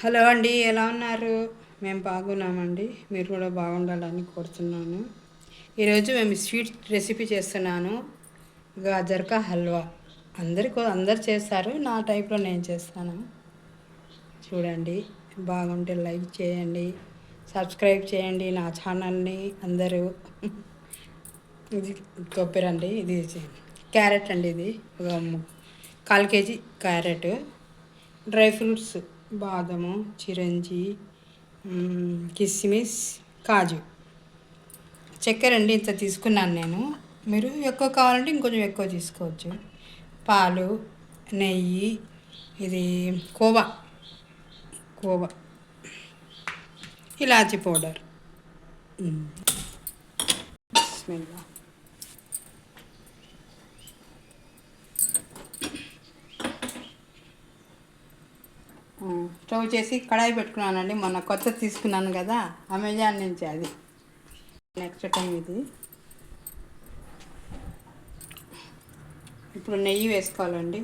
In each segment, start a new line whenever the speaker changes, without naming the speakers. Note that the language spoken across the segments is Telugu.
హలో అండి, ఎలా ఉన్నారు? మేము బాగున్నామండి. మీరు కూడా బాగుండాలని కోరుతున్నాను. ఈరోజు మేము స్వీట్ రెసిపీ చేస్తున్నాను. గాజర్కా హల్వా. అందరు చేస్తారు, నా టైప్లో నేను చేస్తాను. చూడండి, బాగుంటే లైక్ చేయండి, సబ్స్క్రైబ్ చేయండి నా ఛానల్ని అందరూ. ఇది కొబ్బరి అండి, ఇది క్యారెట్ అండి, ఇది ఒక 1/4 KG carrot, dry fruits బాదము, chironji, కిస్మిస్, కాజు, చక్కెర అండి ఇంత తీసుకున్నాను నేను. మీరు ఎక్కువ కావాలంటే ఇంకొంచెం ఎక్కువ తీసుకోవచ్చు. పాలు, నెయ్యి, ఇది కోవా కోవా, ఇలాచీ పౌడర్. బిస్మిల్లా. స్టవ్ చేసి కడాయి పెట్టుకున్నానండి. మొన్న కొత్త తీసుకున్నాను కదా అమెజాన్ నుంచి, అది నెక్స్ట్ టైం ఇది. ఇప్పుడు నెయ్యి వేసుకోవాలండి.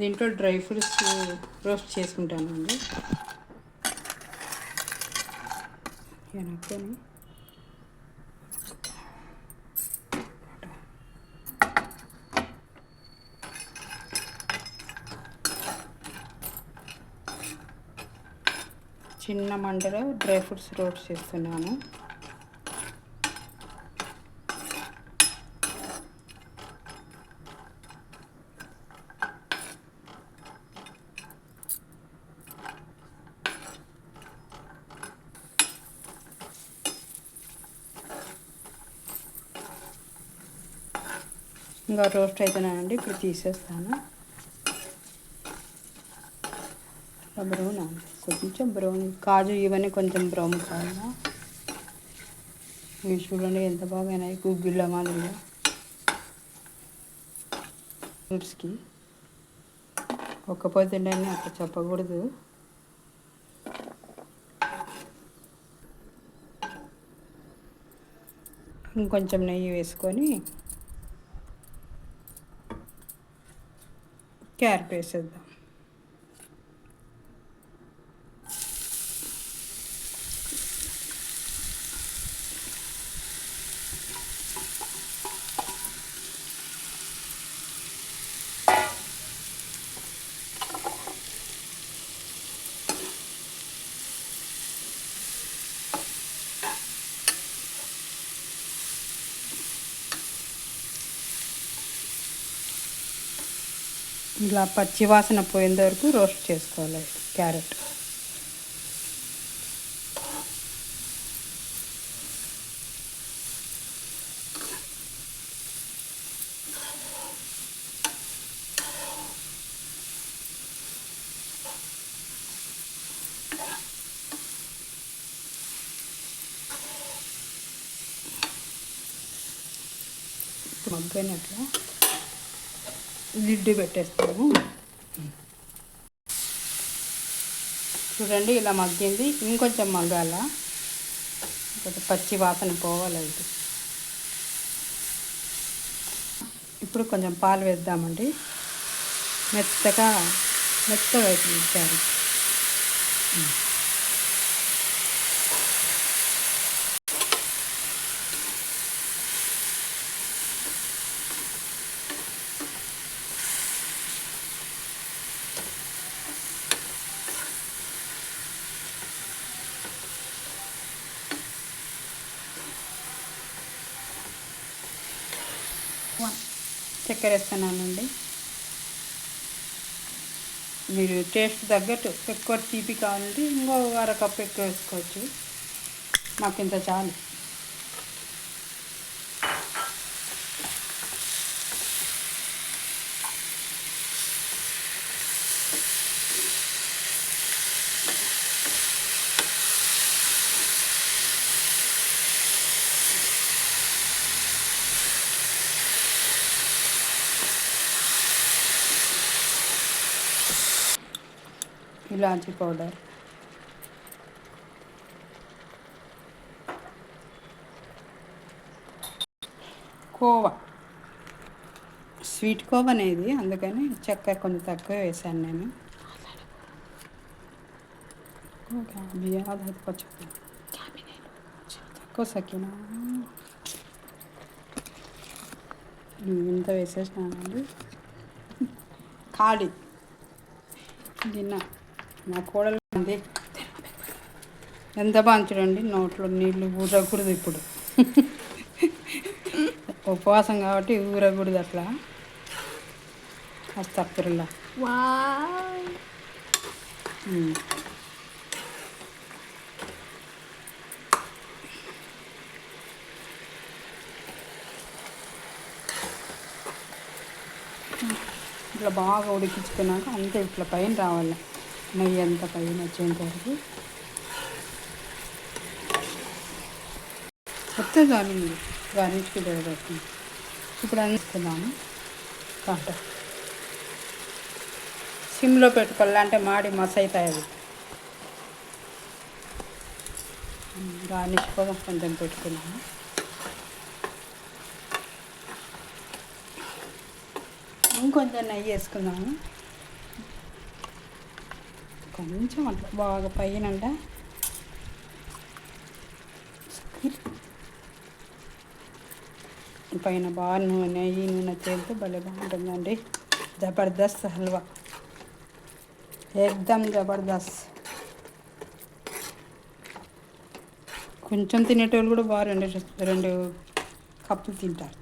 దీంట్లో డ్రై ఫ్రూట్స్ రోస్ట్ చేసుకుంటానండి. వెనక్కొని చిన్న మంటలో డ్రై ఫ్రూట్స్ రోస్ట్ చేస్తున్నాను. ఇంకా రోస్ట్ అవుతున్నానండి, ఇప్పుడు తీసేస్తాను. బ్రౌన్ కొంచెం బ్రౌన్, కాజు ఇవన్నీ కొంచెం బ్రౌన్ కావాలా. ఇవి చూడండి ఎంత బాగా గుగ్గిళ్ళ మాదిరిగా. ఫ్రూట్స్కి ఒక్క తిండి అట్లా చెప్పకూడదు. ఇంకొంచెం నెయ్యి వేసుకొని క్యారెట్ వేసేద్దాం. ఇలా పచ్చి వాసన పోయేంత వరకు రోస్ట్ చేసుకోవాలి క్యారెట్. మగ్గనట్లా లిడ్ పెట్టేస్తాము. చూడండి ఇలా మగ్గింది, ఇంకొంచెం మగ్గాల, కొంచెం పచ్చి వాసన పోవాలి. ఇప్పుడు కొంచెం పాలు వేద్దామండి. మెత్తగా వేయించాలి. చక్కెర వేస్తున్నానండి. మీరు టేస్ట్ తగ్గట్టు ఎక్కువ తీపి కావాలంటే ఇంకో 1/2 కప్పు ఎక్కువ వేసుకోవచ్చు. నాకు ఇంత చాలు. ఇలాచీ పౌడర్, కోవా, స్వీట్ కోవా అనేది, అందుకని చక్కెర కొంచెం తక్కువ వేసాను నేను. తక్కువ సకినా ఇంత వేసేసినానండి. ఖాళీ గిన్న మా కోడలు ఉంది. ఎంత బాగా చూడండి, నోట్లో నీళ్ళు ఊరకూడదు ఇప్పుడు. ఉపవాసం కాబట్టి ఊరకూడదు అట్లా. అస్తఫిరుల్లా. ఇట్లా బాగా ఉడికించుకున్నాక అంతే ఇట్లా పైన రావాలి, నెయ్యి అంతా పైన వచ్చేంత వరకు వస్తే చాలు. గార్నిష్కి పెడుతుంది. ఇప్పుడు అందిస్తున్నాము కాట. సిమ్లో పెట్టుకోవాలంటే మాడి మస అవుతాయి అవి. గార్నిష్ కోసం కొంచెం పెట్టుకున్నాము. ఇంకొంచెం నెయ్యి వేసుకున్నాము. కొంచెం అట్లా బాగా పైనంట పైన బాగా నెయ్యి నూనె తేలితే భలే బాగుంటుందండి. జబర్దస్త్ హల్వా, ఏకదమ్ జబర్దస్త్. కొంచెం తినేటోళ్ళు కూడా బాగా రెండు కప్పులు తింటారు.